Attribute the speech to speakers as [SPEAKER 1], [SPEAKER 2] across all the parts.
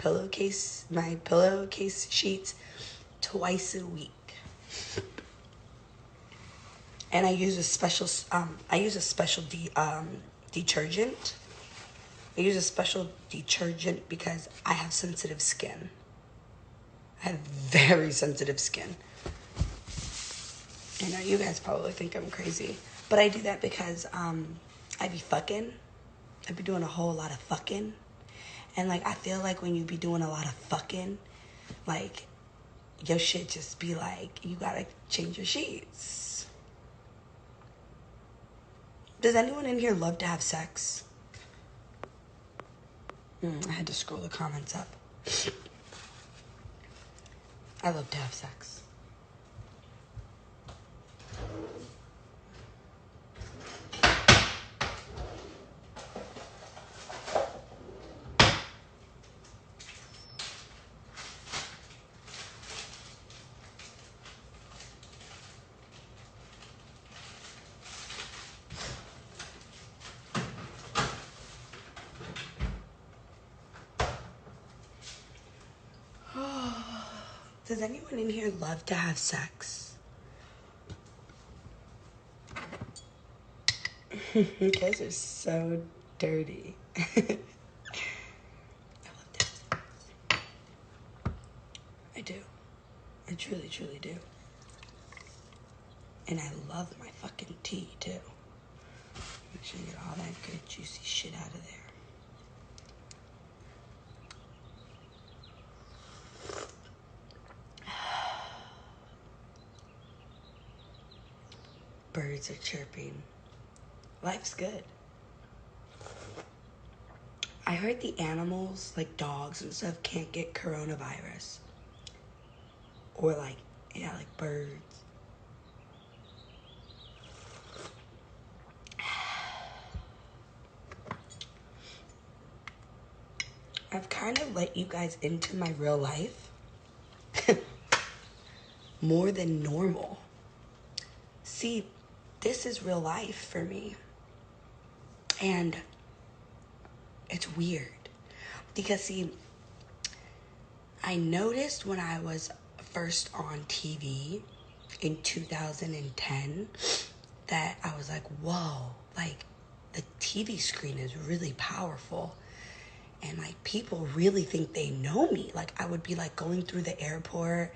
[SPEAKER 1] pillowcase sheets twice a week. And I use a special detergent. I use a special detergent because I have sensitive skin. I have very sensitive skin. I know you guys probably think I'm crazy, but I do that because I be fucking. I be doing a whole lot of fucking. And like, I feel like when you be doing a lot of fucking, like, your shit just be like, you gotta change your sheets. Does anyone in here love to have sex? I had to scroll the comments up. I love to have sex. Does anyone in here love to have sex? You guys are so dirty. I love to have sex. I do. I truly, truly do. And I love my fucking tea, too. Make sure you get all that good, juicy shit out of there. Birds are chirping. Life's good. I heard the animals, like dogs and stuff, can't get coronavirus. Or like birds. I've kind of let you guys into my real life more than normal. See, this is real life for me. And it's weird. Because, see, I noticed when I was first on TV in 2010 that I was like, whoa, like, the TV screen is really powerful. And, like, people really think they know me. Like, I would be, like, going through the airport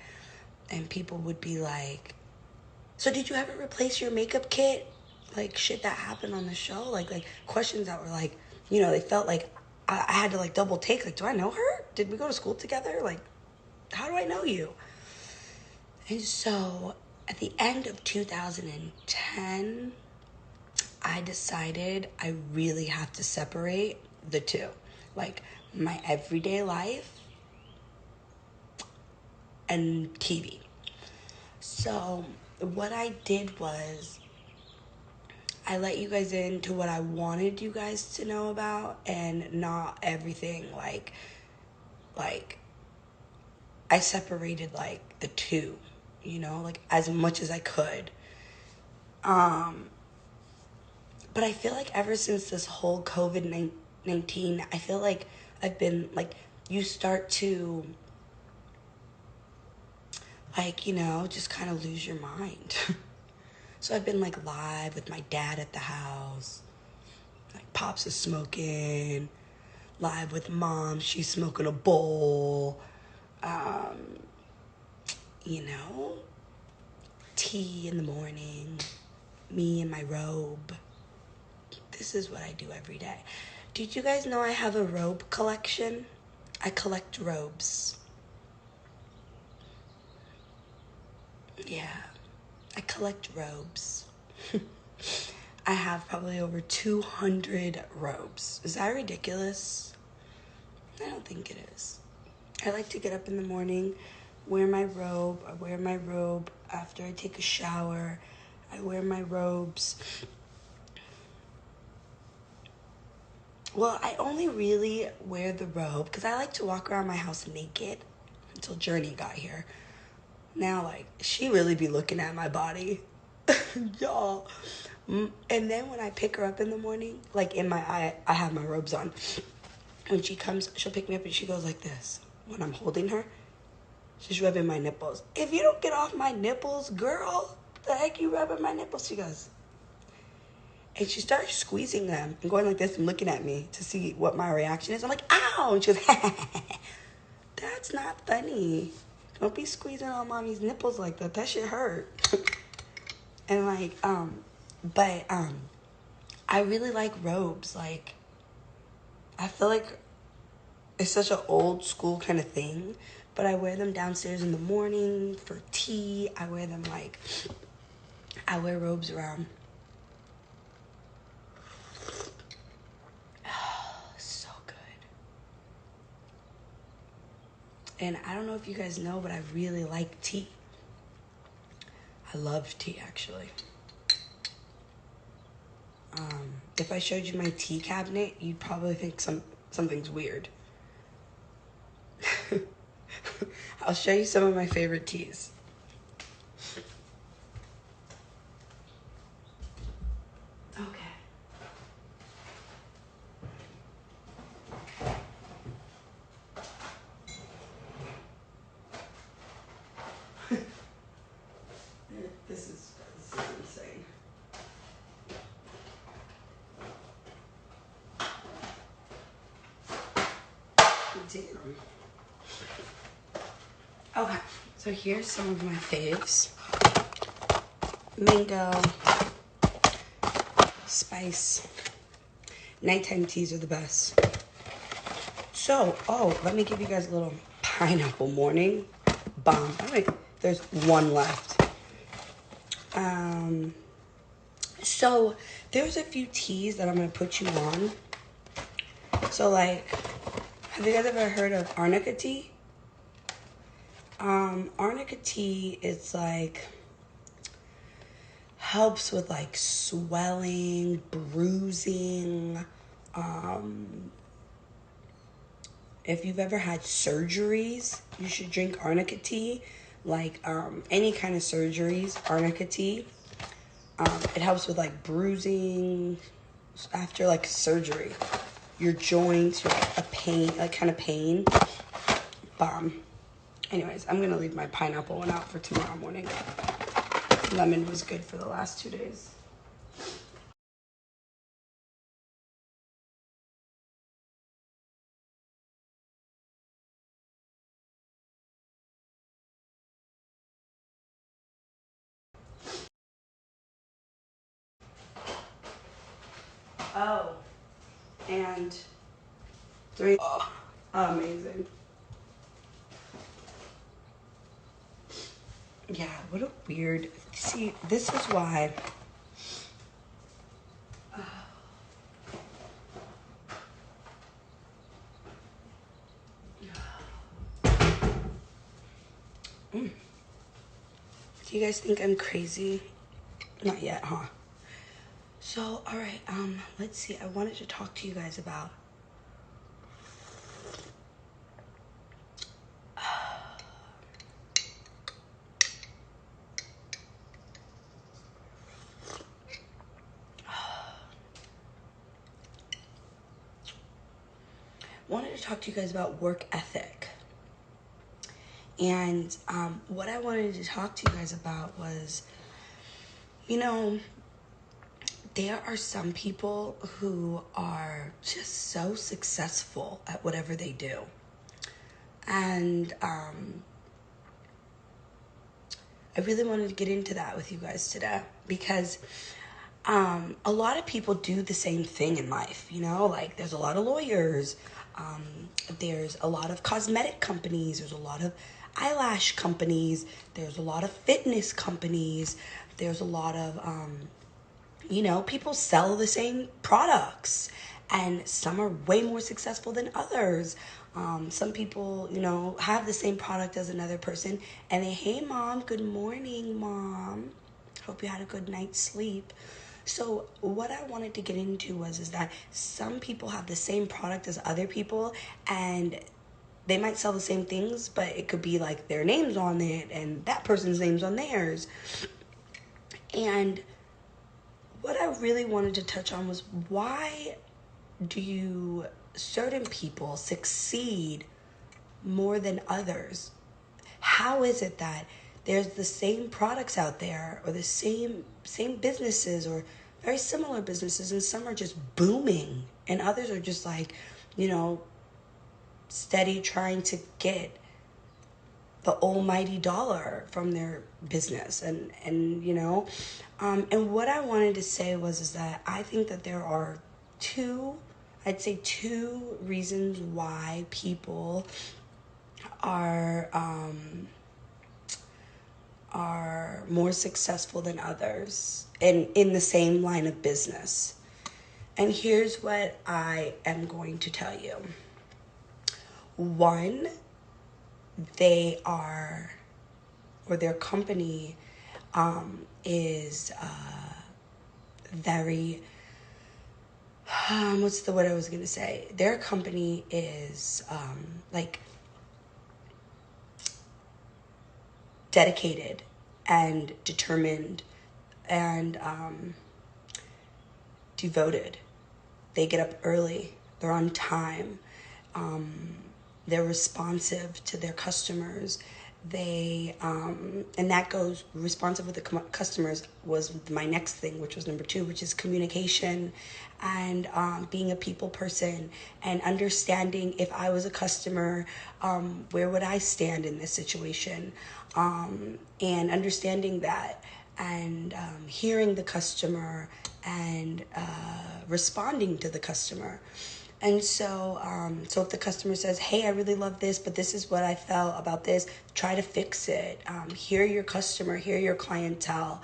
[SPEAKER 1] and people would be like, so did you ever replace your makeup kit? Like, shit that happened on the show. Like questions that were like, you know, they felt like I had to, like, double take. Like, do I know her? Did we go to school together? Like, how do I know you? And so at the end of 2010, I decided I really have to separate the two. Like, my everyday life and TV. So what I did was I let you guys into what I wanted you guys to know about, and not everything. Like I separated, like, the two, you know, like, as much as I could. But I feel like ever since this whole COVID-19, I feel like I've been, like, you start to, like, you know, just kind of lose your mind. So I've been, like, live with my dad at the house. Like, Pops is smoking. Live with Mom, she's smoking a bowl. You know, tea in the morning. Me in my robe. This is what I do every day. Did you guys know I have a robe collection? I collect robes. Yeah. I collect robes. I have probably over 200 robes. Is that ridiculous? I don't think it is. I like to get up in the morning, wear my robe. I wear my robe after I take a shower. I wear my robes. Well, I only really wear the robe because I like to walk around my house naked until Journey got here. Now, like, she really be looking at my body. Y'all. And then when I pick her up in the morning, like, I have my robes on. When she comes, she'll pick me up and she goes like this. When I'm holding her, she's rubbing my nipples. If you don't get off my nipples, girl, the heck you rubbing my nipples? She goes. And she starts squeezing them and going like this and looking at me to see what my reaction is. I'm like, ow! And she goes, that's not funny. Don't be squeezing on mommy's nipples like that. That shit hurt. And like, I really like robes. Like, I feel like it's such an old school kind of thing, but I wear them downstairs in the morning for tea. I wear robes around. Oh, so good. And I don't know if you guys know, but I really like tea. I love tea, actually. If I showed you my tea cabinet, you'd probably think something's weird. I'll show you some of my favorite teas. Okay. This is insane. Damn. Okay, so here's some of my faves. Mango, spice. Nighttime teas are the best. So, let me give you guys a little pineapple morning bomb. Oh, wait, there's one left. So there's a few teas that I'm gonna put you on. So like, have you guys ever heard of arnica tea? Arnica tea is like, helps with like swelling, bruising. If you've ever had surgeries, you should drink arnica tea. Like any kind of surgeries, arnica tea. It helps with like bruising after like surgery. Your joints, your kind of pain. Anyways, I'm gonna leave my pineapple one out for tomorrow morning. Lemon was good for the last 2 days. Oh, and 3. Oh, amazing. Yeah, what a weird. See, this is why. Do you guys think I'm crazy? Not yet, huh? So, all right, let's see. I wanted to talk to you guys about work ethic. And what I wanted to talk to you guys about was, you know, there are some people who are just so successful at whatever they do. And I really wanted to get into that with you guys today because a lot of people do the same thing in life, you know, like there's a lot of lawyers, there's a lot of cosmetic companies, there's a lot of eyelash companies, there's a lot of fitness companies, there's a lot of, you know, people sell the same products and some are way more successful than others. Some people, you know, have the same product as another person and they, hey mom, good morning mom. Hope you had a good night's sleep. So what I wanted to get into is that some people have the same product as other people and they might sell the same things, but it could be like their name's on it and that person's name's on theirs. And what I really wanted to touch on was why do you certain people succeed more than others? How is it that there's the same products out there, or the same businesses, or very similar businesses, and some are just booming and others are just like, steady trying to get the almighty dollar from their business? And what I wanted to say is that I think that there are two reasons why people are more successful than others in the same line of business. And here's what I am going to tell you. One, their company is very, what's the word I was going to say? Their company is dedicated and determined and devoted. They get up early. They're on time. They're responsive to their customers. They and that goes responsive with the customers was my next thing, which was number 2, which is communication and being a people person and understanding if I was a customer, where would I stand in this situation, and understanding that and hearing the customer and responding to the customer. And so if the customer says, hey, I really love this, but this is what I felt about this, try to fix it. Hear your customer, hear your clientele.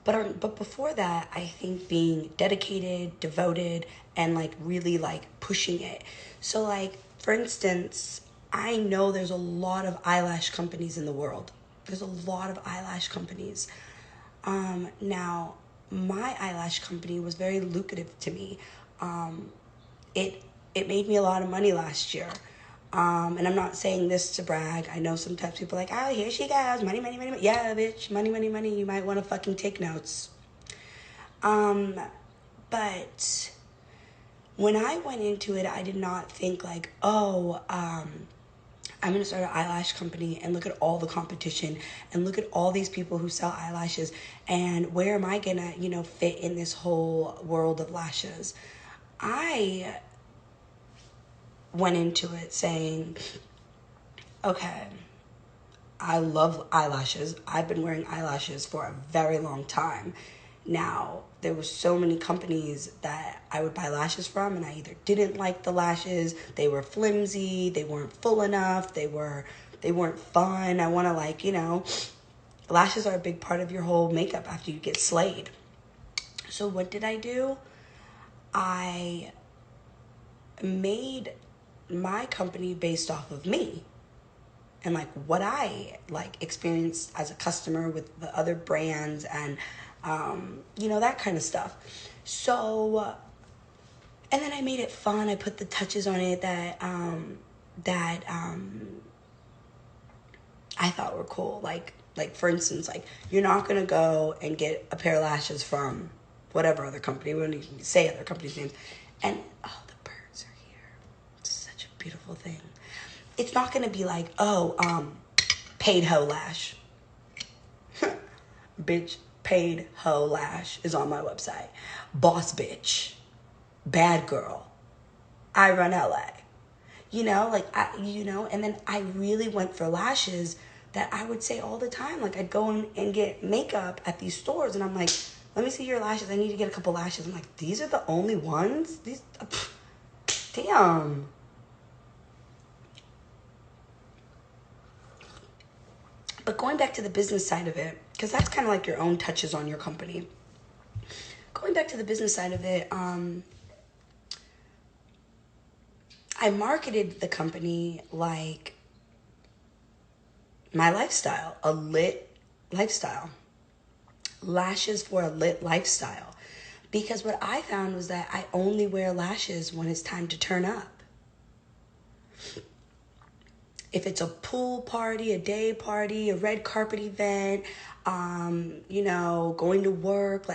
[SPEAKER 1] But before that, I think being dedicated, devoted, and really pushing it. So for instance, I know there's a lot of eyelash companies in the world. There's a lot of eyelash companies. Now, my eyelash company was very lucrative to me. It made me a lot of money last year. And I'm not saying this to brag. I know sometimes people are like, oh, here she goes, money, money, money, money. Yeah, bitch, money, money, money. You might want to fucking take notes. But when I went into it, I did not think I'm going to start an eyelash company and look at all the competition and look at all these people who sell eyelashes and where am I going to, fit in this whole world of lashes. I went into it saying, okay, I love eyelashes. I've been wearing eyelashes for a very long time. Now, there were so many companies that I would buy lashes from, and I either didn't like the lashes, they were flimsy, they weren't full enough, they weren't fun. I want to lashes are a big part of your whole makeup after you get slayed. So what did I do? I made my company based off of me and what I experienced as a customer with the other brands and that kind of stuff. So and then I made it fun. I put the touches on it that I thought were cool. Like for instance, you're not gonna go and get a pair of lashes from whatever other company. We don't even say other companies' names. And the birds are here. It's such a beautiful thing. It's not gonna be paid hoe lash. Bitch, paid hoe lash is on my website. Boss bitch, bad girl, I run LA. And then I really went for lashes that I would say all the time. I'd go in and get makeup at these stores and I'm like, let me see your lashes. I need to get a couple lashes. I'm like, these are the only ones? Damn. But going back to the business side of it, because that's kind of your own touches on your company. Going back to the business side of it, I marketed the company like my lifestyle, a lit lifestyle. Lashes for a lit lifestyle. Because what I found was that I only wear lashes when it's time to turn up. If it's a pool party, a day party, a red carpet event, going to work,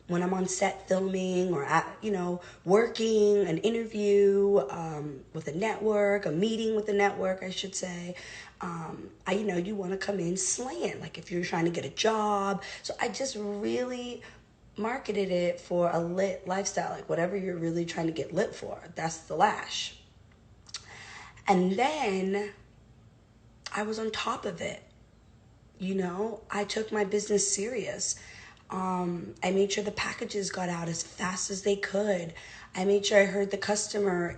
[SPEAKER 1] when I'm on set filming or working an interview with a network, a meeting with a network, I should say. You want to come in slaying, like if you're trying to get a job. So I just really marketed it for a lit lifestyle, like whatever you're really trying to get lit for, that's the lash. And then I was on top of it. I took my business serious. I made sure the packages got out as fast as they could. I made sure I heard the customer.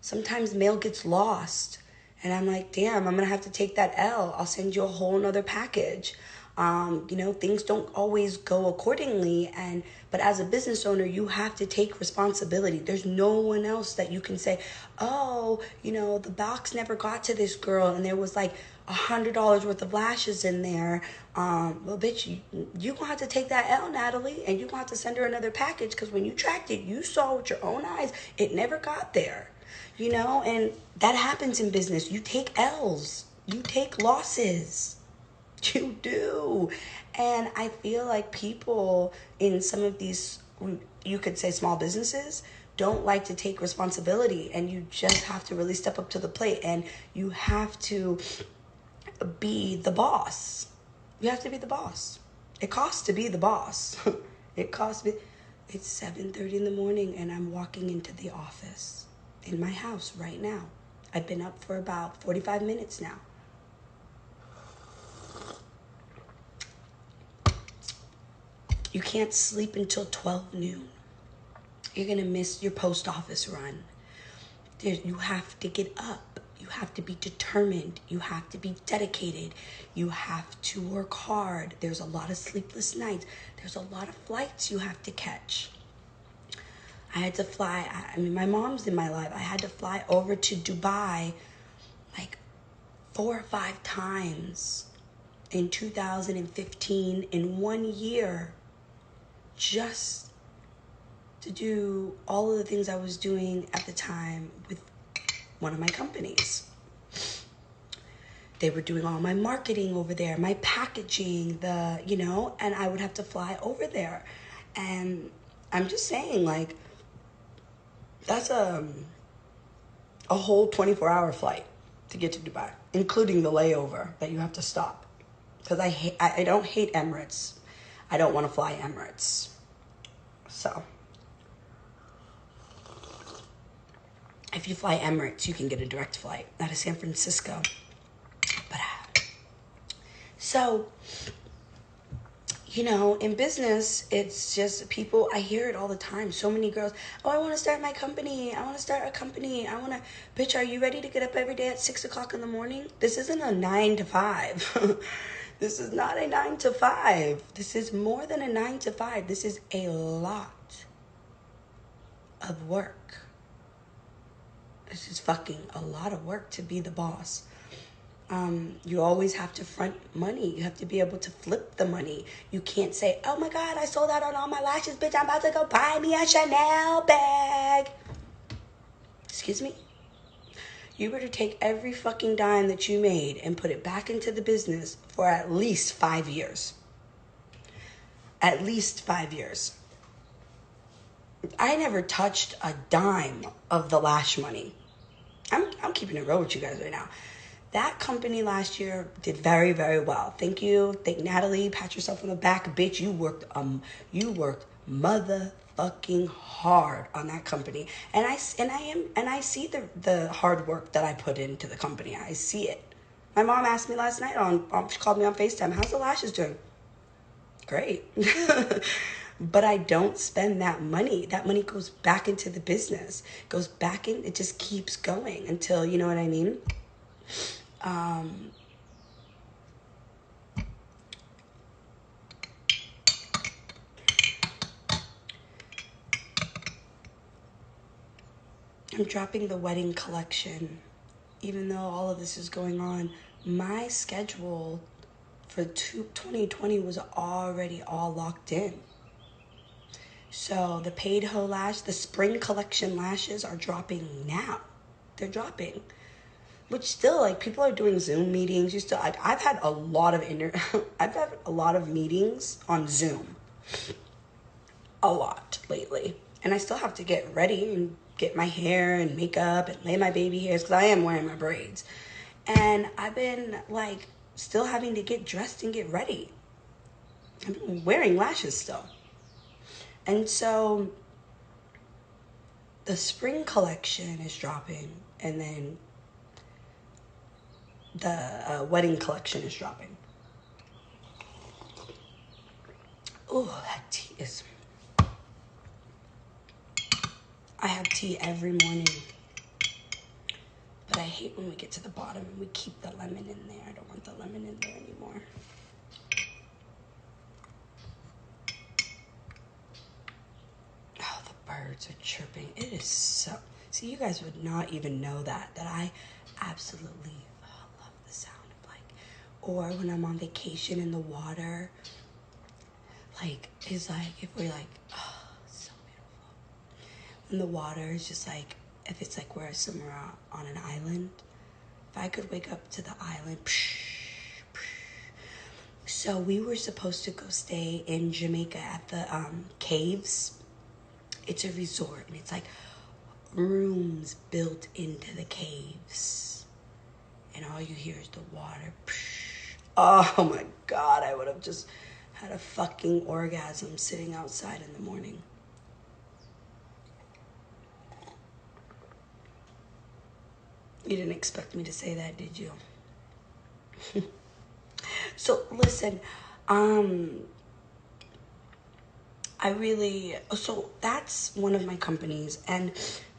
[SPEAKER 1] Sometimes mail gets lost. And I'm like, damn, I'm going to have to take that L. I'll send you a whole nother package. Things don't always go accordingly. But as a business owner, you have to take responsibility. There's no one else that you can say, oh, the box never got to this girl and there was like $100 worth of lashes in there. Well, bitch, you gonna have to take that L, Natalie, and you gonna have to send her another package, because when you tracked it, you saw with your own eyes, it never got there. And that happens in business. You take L's, you take losses. You do. And I feel like people in some of these, you could say small businesses, don't like to take responsibility, and you just have to really step up to the plate, and you have to be the boss. You have to be the boss. It costs to be the boss. It costs me. It's 7:30 in the morning and I'm walking into the office in my house right now. I've been up for about 45 minutes now. You can't sleep until 12 noon. You're going to miss your post office run. You have to get up. You have to be determined. You have to be dedicated. You have to work hard. There's a lot of sleepless nights. There's a lot of flights you have to catch. I had to fly. My mom's in my life. I had to fly over to Dubai like 4 or 5 times in 2015 in 1 year, just to do all of the things I was doing at the time with one of my companies. They were doing all my marketing over there, my packaging, and I would have to fly over there. And I'm just saying, like, that's a whole 24-hour flight to get to Dubai, including the layover that you have to stop. Because I don't hate Emirates. I don't want to fly Emirates. So if you fly Emirates, you can get a direct flight out of San Francisco. But so, in business, it's just people, I hear it all the time. So many girls, oh, I want to start my company. I want to start a company. Bitch, are you ready to get up every day at 6 o'clock in the morning? This isn't a 9 to 5. This is not a 9 to 5. This is more than a 9 to 5. This is a lot of work. This is fucking a lot of work to be the boss. You always have to front money. You have to be able to flip the money. You can't say, oh my God, I sold out on all my lashes, bitch. I'm about to go buy me a Chanel bag. Excuse me? You better take every fucking dime that you made and put it back into the business for at least 5 years. At least 5 years. I never touched a dime of the lash money. I'm keeping it real with you guys right now. That company last year did very, very well. Thank you. Thank Natalie. Pat yourself on the back. Bitch, you worked motherfucking hard on that company. And I see the hard work that I put into the company. I see it. My mom asked me last night she called me on FaceTime, how's the lashes doing? Great. But I don't spend that money. That money goes back into the business. Goes back in, it just keeps going until, you know what I mean? I'm dropping the wedding collection. Even though all of this is going on, my schedule for 2020 was already all locked in. So the paid hoe lash, the spring collection lashes are dropping now. They're dropping. Which still, like, people are doing Zoom meetings. I've had a lot of I've had a lot of meetings on Zoom. a lot lately. And I still have to get ready and get my hair and makeup and lay my baby hairs because I am wearing my braids. And I've been like still having to get dressed and get ready. I'm wearing lashes still. And so the spring collection is dropping, and then the wedding collection is dropping. Oh, that tea is... I have tea every morning. But I hate when we get to the bottom and we keep the lemon in there. I don't want the lemon in there anymore. Oh, the birds are chirping. It is so... See, you guys would not even know that I absolutely love the sound of like... Or when I'm on vacation in the water, like, it's like, if we're like, oh, so beautiful. And the water is just like, if it's like we're somewhere on an island, if I could wake up to the island, So we were supposed to go stay in Jamaica at the caves. It's a resort, and it's like rooms built into the caves. And all you hear is the water. Oh my God, I would have just had a fucking orgasm sitting outside in the morning. You didn't expect me to say that, did you? So listen, so that's one of my companies, and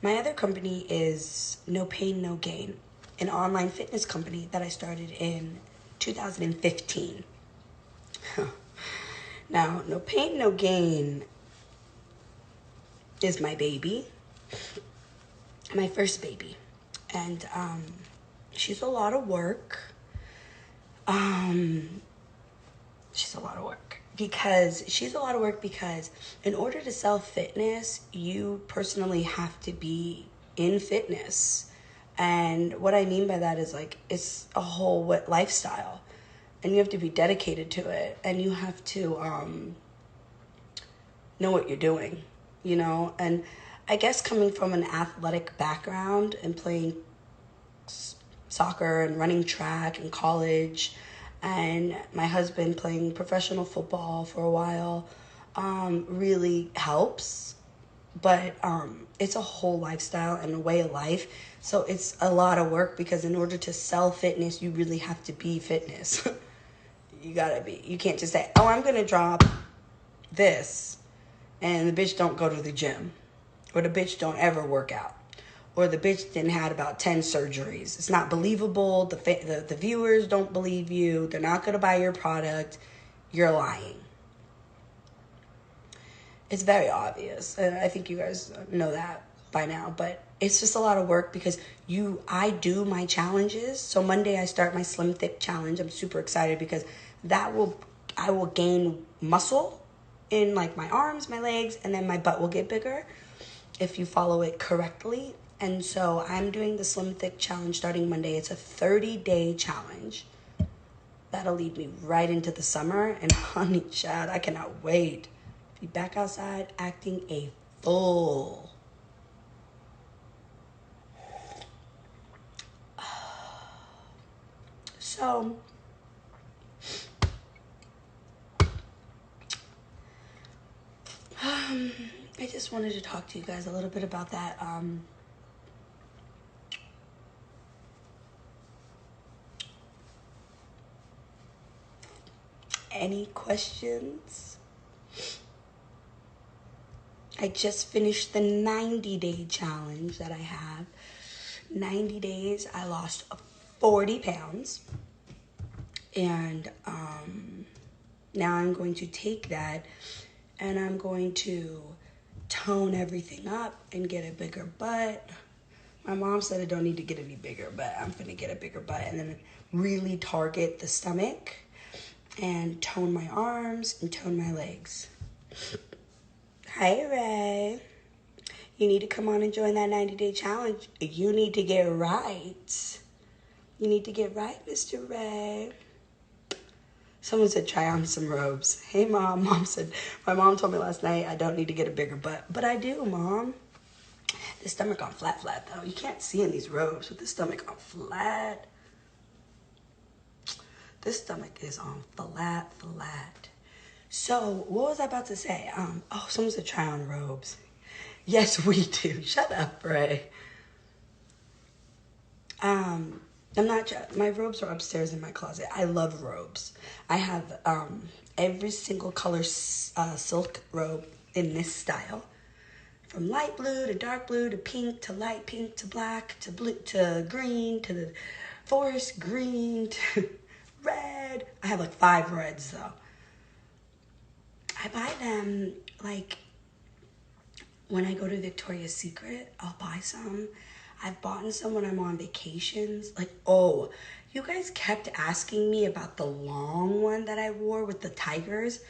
[SPEAKER 1] my other company is No Pain, No Gain, an online fitness company that I started in 2015. Now, No Pain, No Gain is my baby, my first baby, and she's a lot of work. She's a lot of work because in order to sell fitness, you personally have to be in fitness. And what I mean by that is like, it's a whole lifestyle, and you have to be dedicated to it, and you have to know what you're doing, you know? And I guess coming from an athletic background and playing soccer and running track in college, and my husband playing professional football for a while, really helps. But it's a whole lifestyle and a way of life. So it's a lot of work because in order to sell fitness, you really have to be fitness. You gotta be. You can't just say, oh, I'm gonna drop this, and the bitch don't go to the gym, or the bitch don't ever work out, or the bitch didn't had about 10 surgeries. It's not believable. The viewers don't believe you. They're not going to buy your product. You're lying. It's very obvious. And I think you guys know that by now. But it's just a lot of work because I do my challenges. So Monday I start my Slim Thick Challenge. I'm super excited because I will gain muscle in like my arms, my legs, and then my butt will get bigger if you follow it correctly. And so I'm doing the Slim Thick Challenge starting Monday. It's a 30-day challenge. That'll lead me right into the summer. And honey, child, I cannot wait to be back outside acting a fool. So, I just wanted to talk to you guys a little bit about that. Any questions? I just finished the 90-day challenge that I have. 90 days, I lost 40 pounds. And now I'm going to take that and I'm going to tone everything up and get a bigger butt. My mom said I don't need to get any bigger, but I'm going to get a bigger butt and then really target the stomach and tone my arms and tone my legs. Hi, Ray. You need to come on and join that 90-day challenge. You need to get right. You need to get right, Mr. Ray. Someone said, try on some robes. Hey, Mom. My mom told me last night I don't need to get a bigger butt. But I do, Mom. The stomach on flat, though. You can't see in these robes with the stomach on flat. This stomach is on flat. So, what was I about to say? Someone said try on robes. Yes, we do. Shut up, Ray. My robes are upstairs in my closet. I love robes. I have every single color silk robe in this style. From light blue to dark blue to pink to light pink to black to blue to green to the forest green to red. I have like 5 reds though. I buy them like when I go to Victoria's Secret, I'll buy some. I've bought some when I'm on vacations. Like, oh, you guys kept asking me about the long one that I wore with the tigers.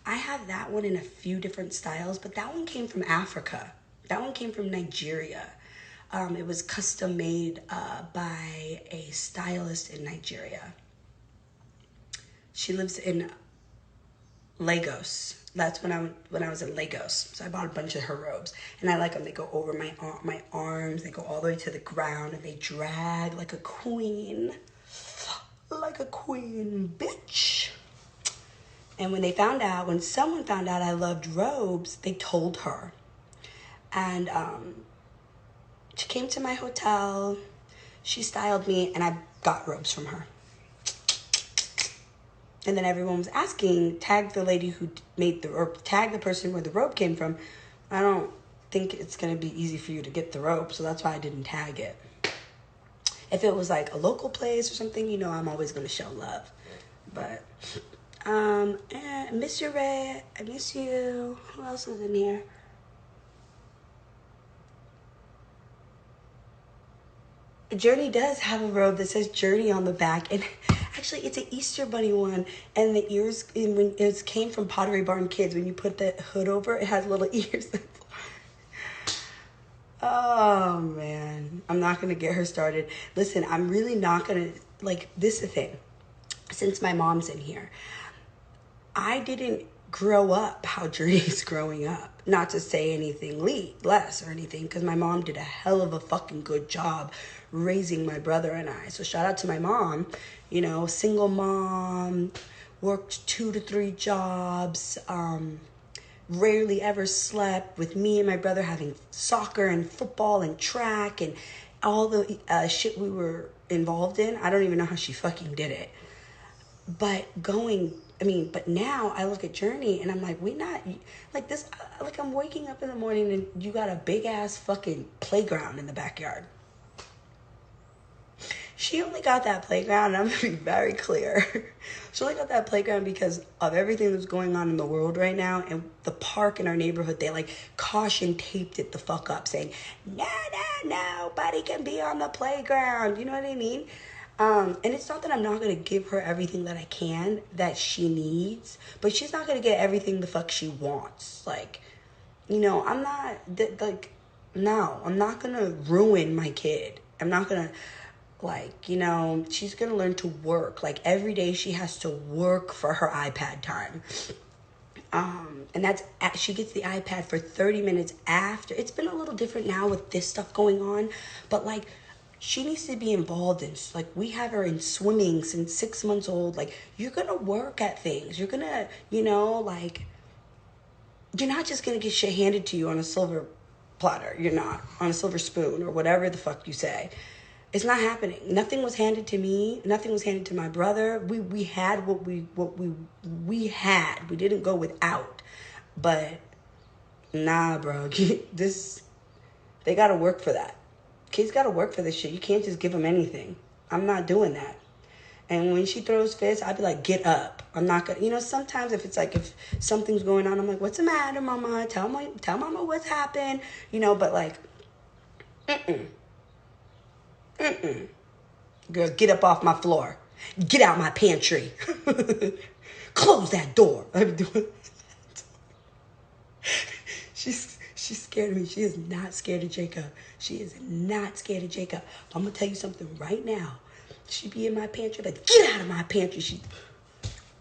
[SPEAKER 1] I have that one in a few different styles, but that one came from Africa. That one came from Nigeria. It was custom made by a stylist in Nigeria. She lives in Lagos. That's when I was in Lagos. So I bought a bunch of her robes. And I like them. They go over my arms. They go all the way to the ground. And they drag like a queen. Like a queen, bitch. And when someone found out I loved robes, they told her. And she came to my hotel. She styled me. And I got robes from her. And then everyone was asking, tag the lady who made tag the person where the robe came from. I don't think it's going to be easy for you to get the robe, so that's why I didn't tag it. If it was like a local place or something, you know, I'm always going to show love. But, I miss you, Ray. I miss you. Who else is in here? Journey does have a robe that says Journey on the back, and actually it's an Easter bunny one, and the ears, when it came from Pottery Barn Kids, when you put the hood over, it has little ears. Oh man, I'm not gonna get her started. Listen, I'm really not gonna, this is the thing, since my mom's in here, I didn't grow up how Journey's growing up. Not to say anything less or anything, because my mom did a hell of a fucking good job raising my brother and I. So shout out to my mom, you know, single mom, worked 2 to 3 jobs, rarely ever slept, with me and my brother having soccer and football and track and all the shit we were involved in. I don't even know how she fucking did it. But now I look at Journey and I'm like, I'm waking up in the morning and you got a big ass fucking playground in the backyard. She only got that playground, and I'm going to be very clear. She only got that playground because of everything that's going on in the world right now. And the park in our neighborhood, they caution taped it the fuck up, saying, nobody can be on the playground. You know what I mean? And it's not that I'm not going to give her everything that she needs, but she's not going to get everything the fuck she wants. I'm not, I'm not going to ruin my kid. I'm not going to, she's going to learn to work. Every day she has to work for her iPad time. And she gets the iPad for 30 minutes after. It's been a little different now with this stuff going on, but she needs to be involved in, we have her in swimming since 6 months old. You're going to work at things. You're going to, you're not just going to get shit handed to you on a silver platter. You're not on a silver spoon or whatever the fuck you say. It's not happening. Nothing was handed to me. Nothing was handed to my brother. We had what we had. We didn't go without. But nah, bro. They got to work for that. Kids got to work for this shit. You can't just give them anything. I'm not doing that. And when she throws fits, I'd be like, get up. I'm not going to, sometimes if it's if something's going on, I'm like, what's the matter, mama? Tell mama what's happened. But girl, get up off my floor. Get out my pantry. Close that door. I'm doing She's scared of me. She is not scared of Jacob. She is not scared of Jacob. I'm going to tell you something right now. She be in my pantry, get out of my pantry.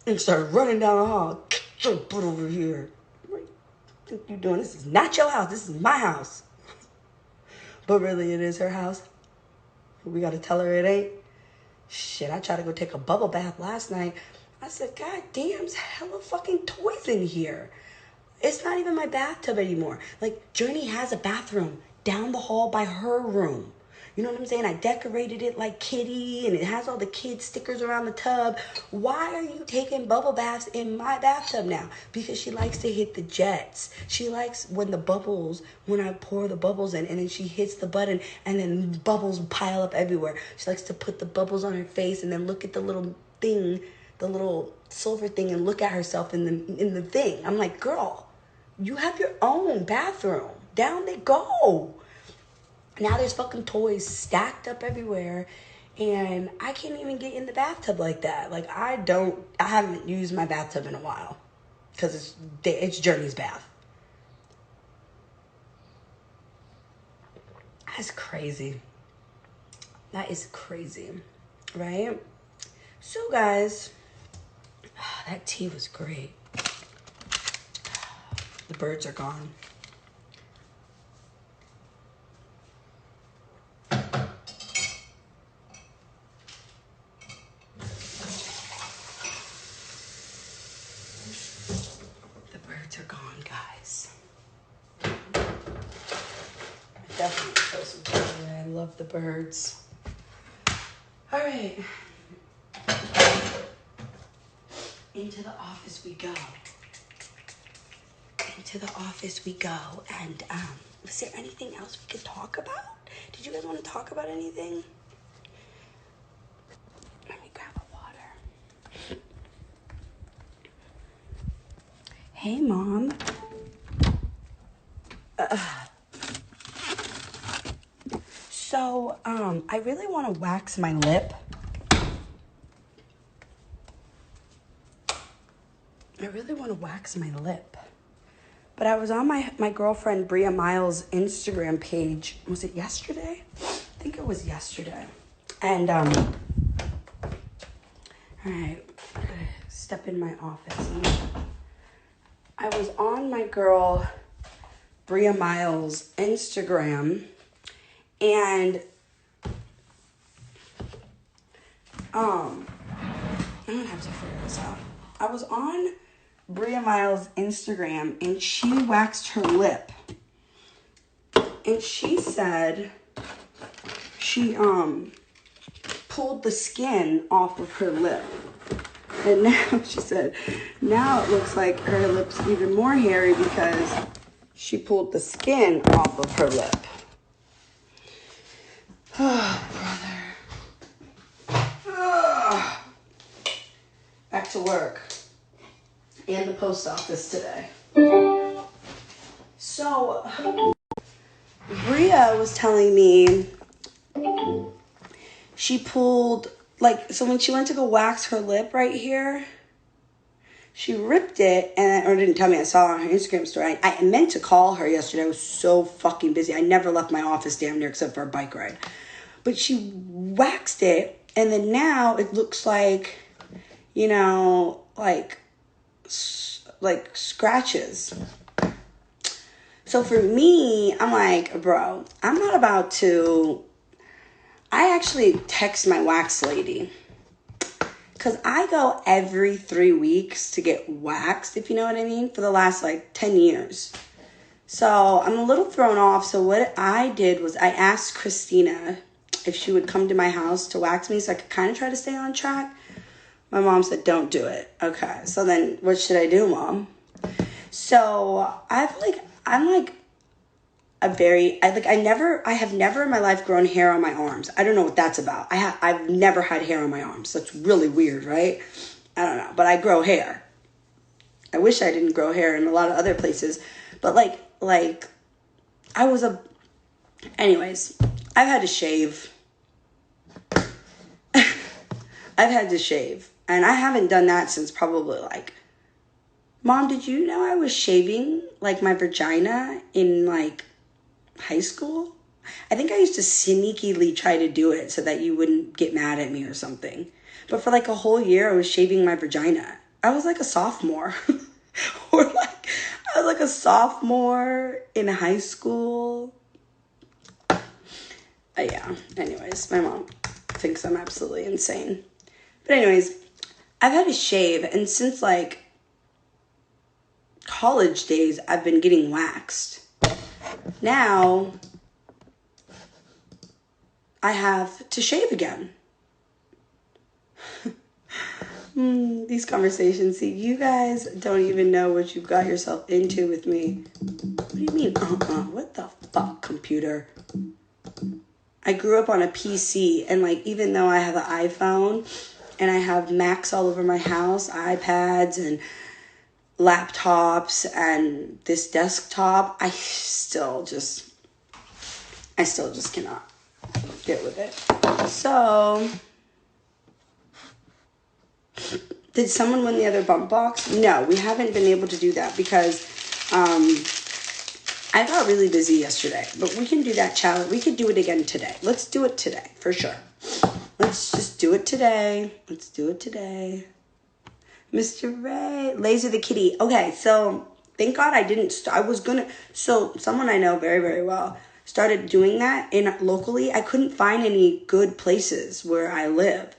[SPEAKER 1] and started running down the hall. Get your butt over here. What do you think you're doing? This is not your house. This is my house. But really, it is her house. We got to tell her it ain't. Shit, I tried to go take a bubble bath last night. I said, God damn, there's hella fucking toys in here. It's not even my bathtub anymore. Like, Journey has a bathroom down the hall by her room. You know what I'm saying? I decorated it like Kitty, and it has all the kids' stickers around the tub. Why are you taking bubble baths in my bathtub now? Because she likes to hit the jets. She likes when I pour the bubbles in, and then she hits the button, and then bubbles pile up everywhere. She likes to put the bubbles on her face, and then look at the little thing, the little silver thing, and look at herself in the thing. I'm like, girl, you have your own bathroom. Down they go. Now there's fucking toys stacked up everywhere, and I can't even get in the bathtub like that. Like, I haven't used my bathtub in a while because it's Journey's bath. That's crazy. That is crazy, right? So, guys, that tea was great. The birds are gone. Are gone, guys. I definitely feel some joy. I love the birds. All right. Into the office we go. Into the office we go. And was there anything else we could talk about? Did you guys want to talk about anything? Let me grab a water. Hey, Mom. So, I really want to wax my lip. But I was on my girlfriend Bria Miles' Instagram page. Was it yesterday? I think it was yesterday. And, all right, step in my office. I was on my girl Bria Miles' Instagram, and I'm gonna have to figure this out. I was on Bria Miles' Instagram, and she waxed her lip, and she said she pulled the skin off of her lip. And now, she said, now it looks like her lip's even more hairy because she pulled the skin off of her lip. Oh, brother. Oh. Back to work. And the post office today. So, Bria was telling me she pulled... so when she went to go wax her lip right here, she ripped it, or didn't tell me, I saw it on her Instagram story. I meant to call her yesterday. I was so fucking busy. I never left my office damn near except for a bike ride. But she waxed it, and then now it looks like, like scratches. So for me, I'm like, bro, I'm not about to... I actually text my wax lady because I go every 3 weeks to get waxed, if you know what I mean, for the last 10 years. So I'm a little thrown off. So what I did was I asked Christina if she would come to my house to wax me so I could kind of try to stay on track. My mom said, don't do it. Okay. So then what should I do, Mom? So I have never in my life grown hair on my arms. I don't know what that's about. I've never had hair on my arms. That's really weird, right? I don't know, but I grow hair. I wish I didn't grow hair in a lot of other places, but anyways, I've had to shave. And I haven't done that since probably Mom, did you know I was shaving my vagina in high school? I think I used to sneakily try to do it so that you wouldn't get mad at me or something. But for a whole year, I was shaving my vagina. I was like a sophomore. Or like, I was like a sophomore in high school. Yeah, anyways, my mom thinks I'm absolutely insane. But anyways, I've had to shave, and since like college days, I've been getting waxed. Now, I have to shave again. These conversations, see, you guys don't even know what you've got yourself into with me. What do you mean, what the fuck, computer? I grew up on a PC, and like, even though I have an iPhone, and I have Macs all over my house, iPads, and laptops, and this desktop, I still just cannot get with it. So, did someone win the other bump box? No, we haven't been able to do that because I got really busy yesterday. But we can do that challenge. We could do it again today. Let's do it today, for sure. Let's just do it today. Let's do it today. Mr. Ray. Laser the kitty. Okay, so thank God I didn't. So someone I know very, very well started doing that locally. I couldn't find any good places where I live.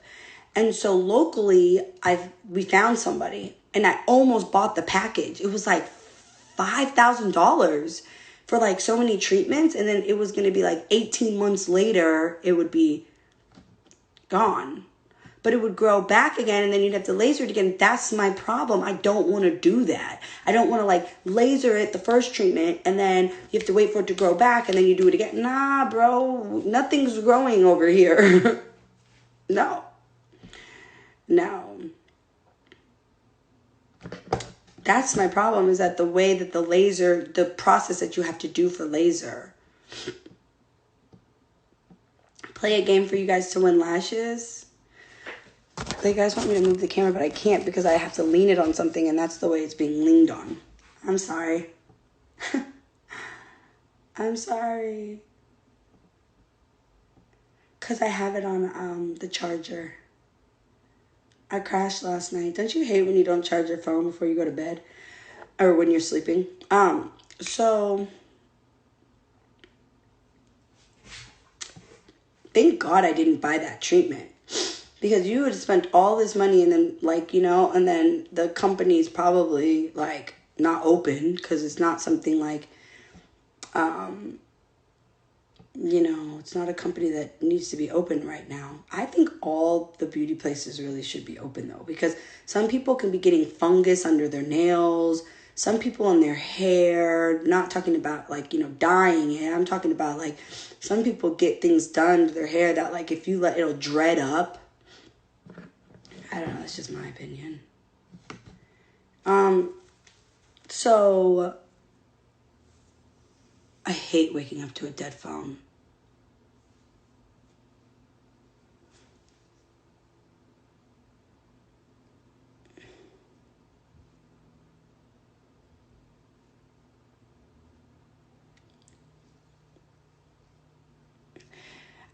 [SPEAKER 1] And so locally, we found somebody, and I almost bought the package. It was like $5,000 for like so many treatments, and then it was going to be like 18 months later, it would be gone. But it would grow back again, and then you'd have to laser it again. That's my problem. I don't want to do that. I don't want to like laser it the first treatment, and then you have to wait for it to grow back, and then you do it again. Nah, bro, nothing's growing over here. No. That's my problem, is that the way that the process that you have to do for laser. Play a game for you guys to win lashes. You guys want me to move the camera, but I can't because I have to lean it on something, and that's the way it's being leaned on. I'm sorry. I'm sorry. Because I have it on the charger. I crashed last night. Don't you hate when you don't charge your phone before you go to bed? Or when you're sleeping? So thank God I didn't buy that treatment. Because you would have spent all this money, and then and then the company's probably like not open because it's not something like it's not a company that needs to be open right now. I think all the beauty places really should be open, though, because some people can be getting fungus under their nails, some people on their hair, not talking about dyeing it. I'm talking about some people get things done to their hair that if you it'll dread up. I don't know, that's just my opinion. So I hate waking up to a dead phone.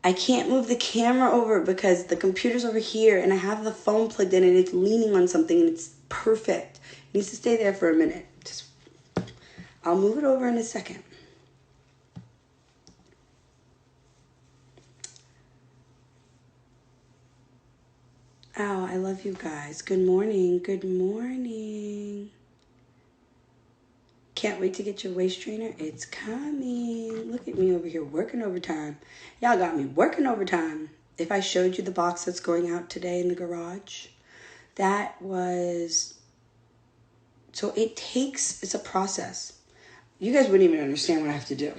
[SPEAKER 1] I can't move the camera over because the computer's over here and I have the phone plugged in and it's leaning on something and it's perfect. It needs to stay there for a minute. I'll move it over in a second. Oh, I love you guys. Good morning. Good morning. Can't wait to get your waist trainer. It's coming. Look at me over here working overtime. Y'all got me working overtime. If I showed you the box that's going out today in the garage, that was... So it's a process. You guys wouldn't even understand what I have to do.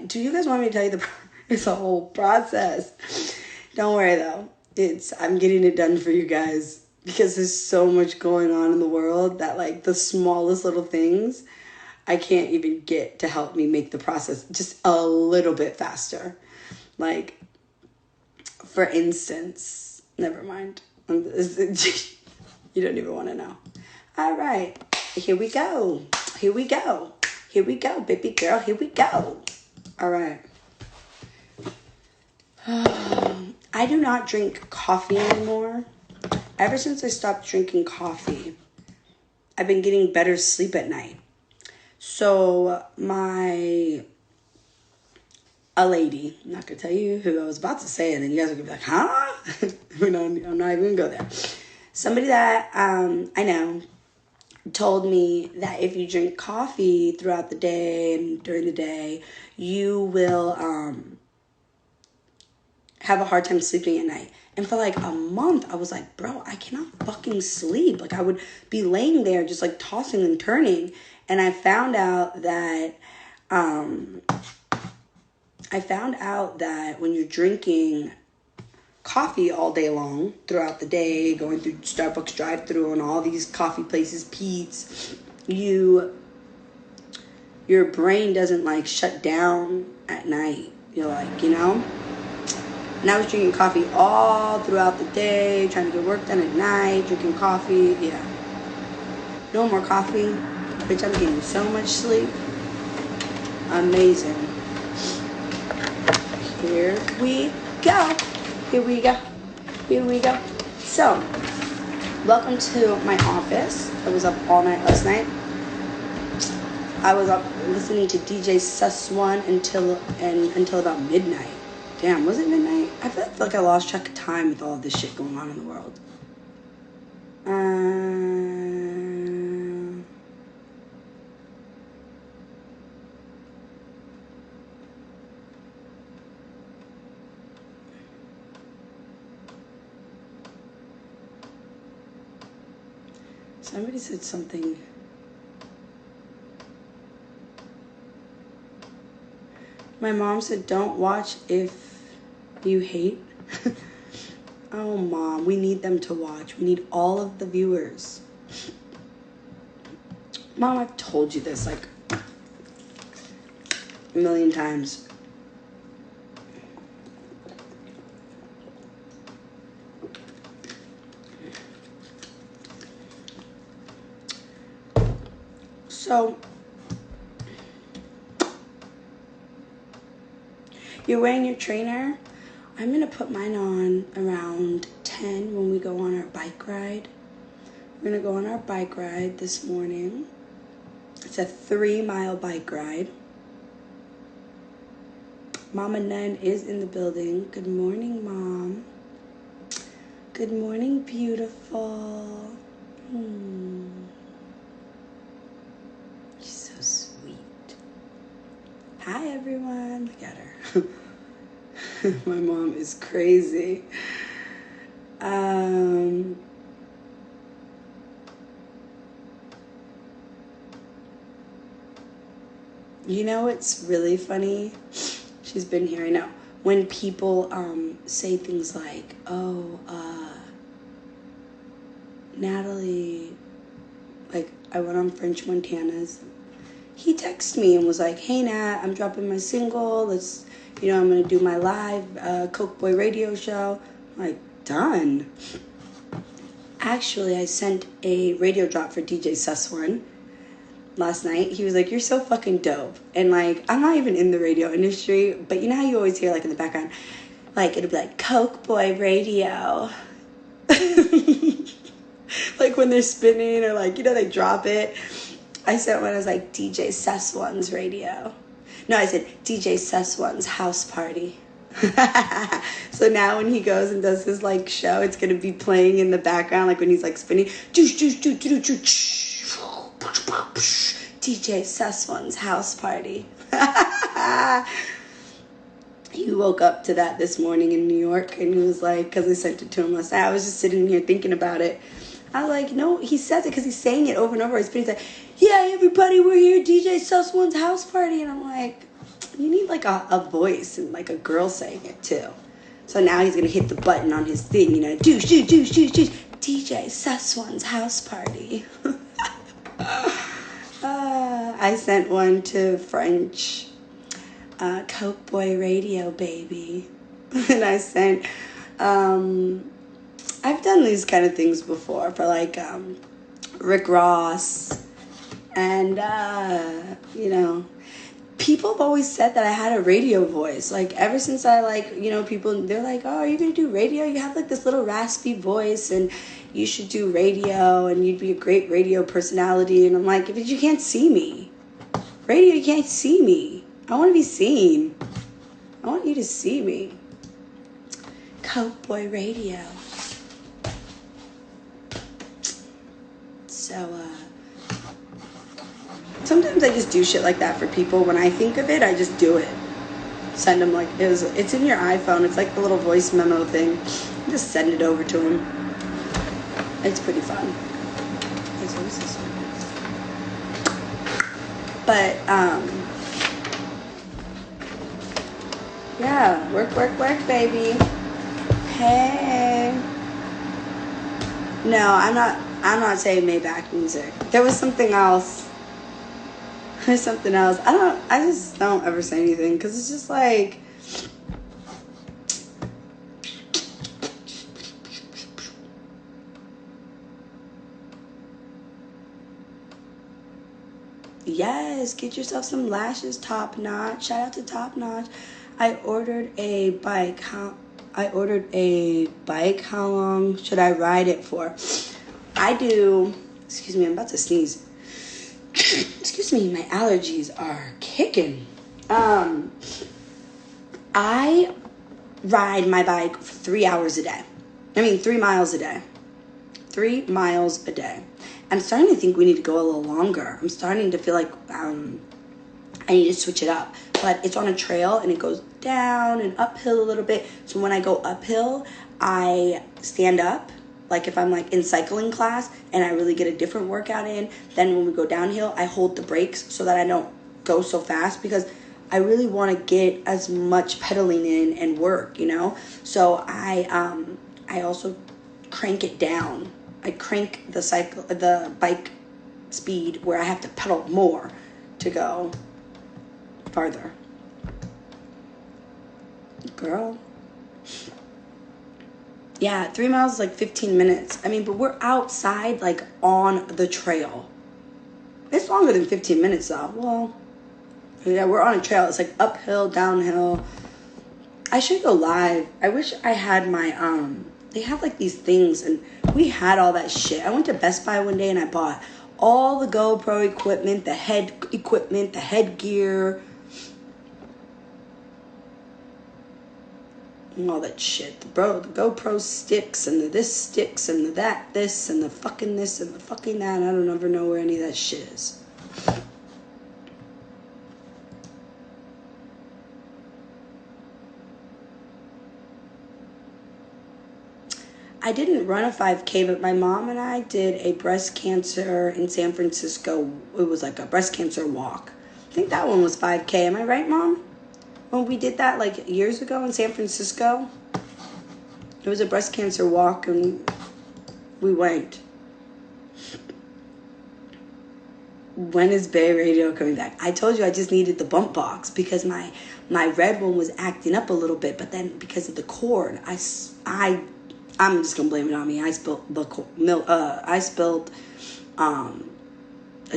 [SPEAKER 1] Do you guys want me to tell you it's a whole process. Don't worry though. I'm getting it done for you guys because there's so much going on in the world that the smallest little things I can't even get to help me make the process just a little bit faster. For instance, never mind. You don't even want to know. All right, here we go. Here we go. Here we go, baby girl. Here we go. All right. I do not drink coffee anymore. ever since I stopped drinking coffee, I've been getting better sleep at night. So a lady, I'm not going to tell you who, I was about to say, and then you guys are going to be like, huh? I'm not even going to go there. Somebody that I know told me that if you drink coffee throughout the day and during the day, you will have a hard time sleeping at night. And for like a month, I was like, bro, I cannot fucking sleep. Like, I would be laying there just like tossing and turning. And I found out that when you're drinking coffee all day long throughout the day, going through Starbucks drive-thru and all these coffee places, Pete's, your brain doesn't like shut down at night. You're like, And I was drinking coffee all throughout the day, trying to get work done at night, drinking coffee. Yeah. No more coffee. Bitch, I'm getting so much sleep. Amazing. Here we go. Here we go. Here we go. So, welcome to my office. I was up all night last night. I was up listening to DJ Sus One until about midnight. Damn, was it midnight? I feel like I lost track of time with all of this shit going on in the world. Somebody said something. My mom said, don't watch if you hate. Oh, Mom, we need them to watch. We need all of the viewers. Mom, I've told you this like a million times. So, you're wearing your trainer? I'm going to put mine on around 10 when we go on our bike ride. We're going to go on our bike ride this morning. It's a 3-mile bike ride. Mama Nunn is in the building. Good morning, Mom. Good morning, beautiful. She's so sweet. Hi, everyone. Look at her. My mom is crazy. You know what's really funny? She's been here, I know. When people say things like, Natalie, like I went on French Montana's. He texted me and was like, hey Nat, I'm dropping my single. Let's, I'm going to do my live Coke Boy radio show. I'm like, done. Actually, I sent a radio drop for DJ Suswan last night. He was like, you're so fucking dope. And like, I'm not even in the radio industry, but you know how you always hear like in the background, like it'll be like Coke Boy radio. Like when they're spinning or like, they drop it. I sent one, I was like, DJ Suswan's radio. No, I said DJ Suswan's house party. So now when he goes and does his like show, it's gonna be playing in the background, like when he's like spinning. DJ Suswan's house party. He woke up to that this morning in New York, and he was like, because I sent it to him last night. I was just sitting here thinking about it. I was like, no, he says it because he's saying it over and over. He's like, yeah, everybody, we're here, DJ Suswan's house party. And I'm like, you need like a voice and like a girl saying it too. So now he's going to hit the button on his thing, douche, DJ Suswan's house party. I sent one to French, Coke Boy radio, baby. And I sent, I've done these kind of things before for like Rick Ross and, people have always said that I had a radio voice. Like, ever since I, like, you know, people, they're like, oh, are you going to do radio? You have, like, this little raspy voice, and you should do radio, and you'd be a great radio personality. And I'm like, but you can't see me. Radio, you can't see me. I want to be seen. I want you to see me. Cowboy radio. So, sometimes I just do shit like that for people. When I think of it, I just do it. Send them, like, it's in your iPhone. It's like the little voice memo thing. Just send it over to them. It's pretty fun. Okay, so what's this one? But, yeah, work, baby. Hey. No, I'm not saying Maybach music. There was something else. There's something else. I just don't ever say anything, because it's just like, yes, get yourself some lashes, Top Notch. Shout out to Top Notch. I ordered a bike. How long should I ride it for? Excuse me, I'm about to sneeze. Excuse me, my allergies are kicking. I ride my bike for 3 hours a day. 3 miles a day. 3 miles a day. I'm starting to think we need to go a little longer. I'm starting to feel like I need to switch it up. But it's on a trail, and it goes down and uphill a little bit. So when I go uphill, I stand up, like if I'm like in cycling class, and I really get a different workout in. Then when we go downhill, I hold the brakes so that I don't go so fast, because I really want to get as much pedaling in and work, you know? So I also crank it down. I crank the bike speed where I have to pedal more to go farther. Girl. Yeah, 3 miles is like 15 minutes. But we're outside, like, on the trail. It's longer than 15 minutes, though. Well, yeah, we're on a trail. It's like uphill, downhill. I should go live. I wish I had my, they have, like, these things, and we had all that shit. I went to Best Buy one day, and I bought all the GoPro equipment, the headgear, and all that shit. The GoPro sticks, and the this sticks, and the that this, and the fucking this, and the fucking that. I don't ever know where any of that shit is. I didn't run a 5K, but my mom and I did a breast cancer in San Francisco. It was like a breast cancer walk. I think that one was 5K. Am I right, Mom? When we did that like years ago in San Francisco, it was a breast cancer walk, and we went. When is Bay Radio coming back? I told you I just needed the bump box, because my red one was acting up a little bit, but then because of the cord, I'm just gonna blame it on me. I spilled a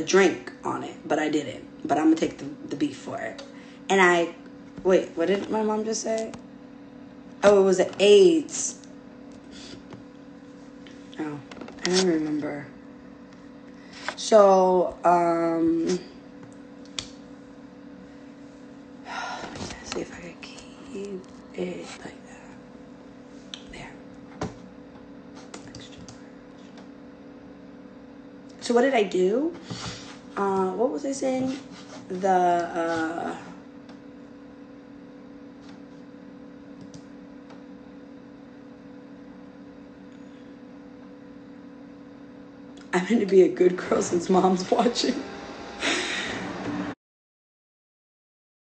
[SPEAKER 1] drink on it, but I didn't. But I'm gonna take the beef for it. And wait, what did my mom just say? Oh, it was an AIDS. Oh, I don't remember. So, let's see if I can keep it like that. There. So what did I do? What was I saying? I'm going to be a good girl since Mom's watching.